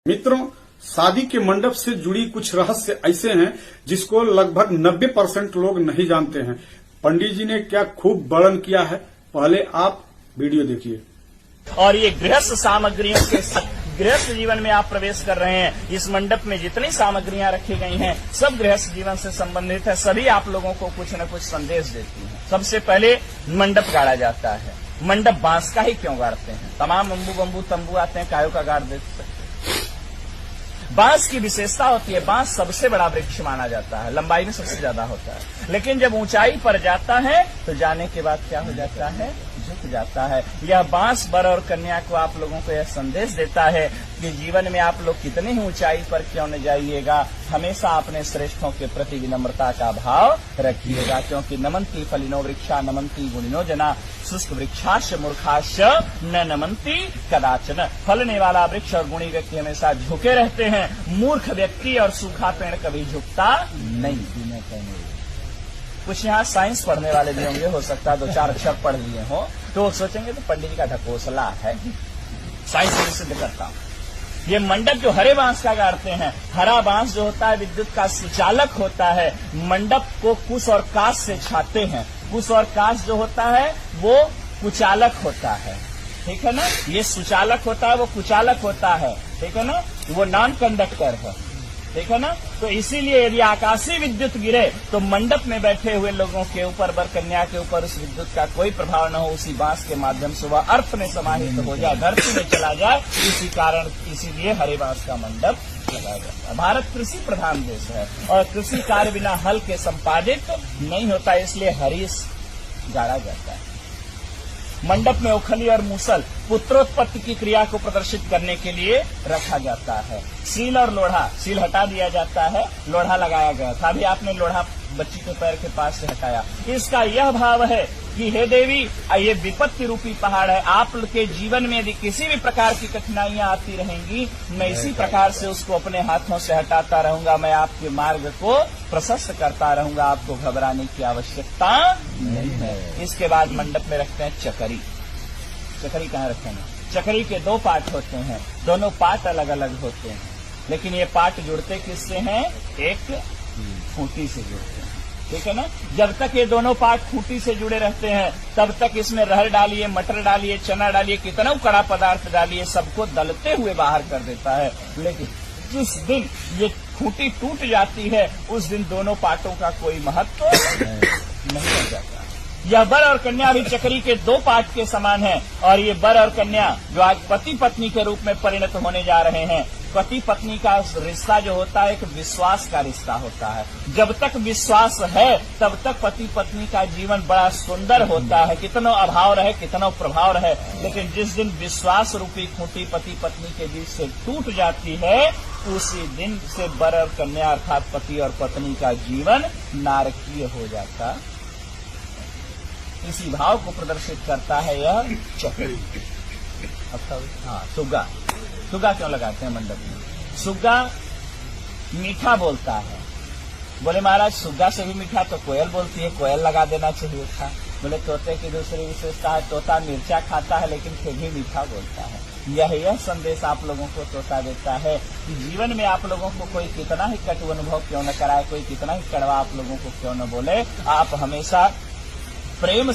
मित्रों, शादी के मंडप से जुड़ी कुछ रहस्य ऐसे हैं जिसको लगभग 90% लोग नहीं जानते हैं। पंडित जी ने क्या खूब वर्णन किया है, पहले आप वीडियो देखिए। और ये गृहस्थ सामग्रियों के गृहस्थ जीवन में आप प्रवेश कर रहे हैं। इस मंडप में जितनी सामग्रियां रखी गई हैं सब गृहस्थ जीवन से संबंधित है। सभी आप लोगों को कुछ न कुछ संदेश देती हैं। सबसे पहले मंडप गाड़ा जाता है। मंडप बांस का ही क्यों गाड़ते हैं? तमाम बम्बू तंबू आते हैं, कायों का गाड़ देते हैं। बांस की विशेषता होती है, बांस सबसे बड़ा वृक्ष माना जाता है, लंबाई में सबसे ज्यादा होता है। लेकिन जब ऊंचाई पर जाता है तो जाने के बाद क्या हो जाता है? झुक जाता है। यह बांस वर और कन्या को आप लोगों को यह संदेश देता है कि जीवन में आप लोग कितनी ही ऊंचाई पर क्यों न जाइएगा, हमेशा अपने श्रेष्ठों के प्रति विनम्रता का भाव रखिएगा। क्योंकि नमंती फलिनो वृक्षा नमंती गुणिनो जना, शुष्क वृक्षाश मूर्खाश न नमंती कदाचन। फलने वाला वृक्ष और गुणी व्यक्ति हमेशा झुके रहते हैं, मूर्ख व्यक्ति और सूखा पेड़ कभी झुकता नहीं। कुछ यहाँ साइंस पढ़ने वाले भी होंगे, हो सकता है 2-4 अक्षर पढ़ लिए हो तो वो सोचेंगे तो पंडित जी का ढकोसला है। साइंस से सिद्ध करता हूं। ये मंडप जो हरे बांस का गाड़ते हैं, हरा बांस जो होता है विद्युत का सुचालक होता है। मंडप को कुश और काश से छाते हैं। कुश और काश जो होता है वो कुचालक होता है, ठीक है ना। ये सुचालक होता है, वो कुचालक होता है, ठीक है ना। वो नॉन कंडक्टर है, ठीक है ना। तो इसीलिए यदि आकाशीय विद्युत गिरे तो मंडप में बैठे हुए लोगों के ऊपर, वर कन्या के ऊपर उस विद्युत का कोई प्रभाव न हो। उसी बांस के माध्यम से वह अर्थ में समाहित हो जाए, धरती में चला जाए। इसीलिए हरे बांस का मंडप लगाया जाता है। भारत कृषि प्रधान देश है और कृषि कार्य बिना हल के संपादित नहीं होता, इसलिए हरीश गाड़ा जाता है। मंडप में ओखली और मूसल पुत्रोत्पत्ति की क्रिया को प्रदर्शित करने के लिए रखा जाता है। सील और लोढ़ा, सील हटा दिया जाता है, लोढ़ा लगाया गया था। अभी आपने लोढ़ा बच्ची के पैर के पास से हटाया। इसका यह भाव है कि हे देवी, ये विपत्ति रूपी पहाड़ है, आप के जीवन में यदि किसी भी प्रकार की कठिनाइयां आती रहेंगी, मैं इसी प्रकार से उसको अपने हाथों से हटाता रहूंगा। मैं आपके मार्ग को प्रशस्त करता रहूंगा, आपको घबराने की आवश्यकता नहीं है। इसके बाद मंडप में रखते हैं चकरी। चकरी कहाँ रखेंगे? चकरी के 2 पार्ट होते हैं, दोनों पार्ट अलग अलग होते हैं, लेकिन ये पार्ट जुड़ते किससे हैं? एक खूंटी से जुड़ते हैं, ठीक है ना। जब तक ये दोनों पार्ट खूंटी से जुड़े रहते हैं तब तक इसमें रहर डालिए, मटर डालिए, चना डालिए, कितना कड़ा पदार्थ डालिए, सबको दलते हुए बाहर कर देता है। लेकिन जिस दिन ये खूंटी टूट जाती है उस दिन दोनों पार्टों का कोई महत्व नहीं रह जाता। यह वर और कन्या भी चक्री के 2 पार्ट के समान है। और ये वर और कन्या जो आज पति पत्नी के रूप में परिणत होने जा रहे हैं, पति पत्नी का रिश्ता जो होता है एक विश्वास का रिश्ता होता है। जब तक विश्वास है तब तक पति पत्नी का जीवन बड़ा सुंदर होता है, कितना अभाव रहे कितना प्रभाव रहे। लेकिन जिस दिन विश्वास रूपी खूंटी पति पत्नी के बीच से टूट जाती है उसी दिन से वर और कन्या अर्थात पति और पत्नी का जीवन नारकीय हो जाता। इसी भाव को प्रदर्शित करता है यह चक्री। हाँ, सुग्गा। सुग्गा क्यों लगाते हैं मंडप में? सुग्गा मीठा बोलता है। बोले महाराज सुग्गा से भी मीठा तो कोयल बोलती है, कोयल लगा देना चाहिए था। बोले तोते की दूसरी विशेषता है, तोता मिर्चा खाता है लेकिन फिर भी मीठा बोलता है। यह संदेश आप लोगों को तोता देता है कि जीवन में आप लोगों को कोई कितना ही कटु अनुभव क्यों न कराए, कोई कितना ही कड़वा आप लोगों को क्यों न बोले, आप हमेशा प्रेम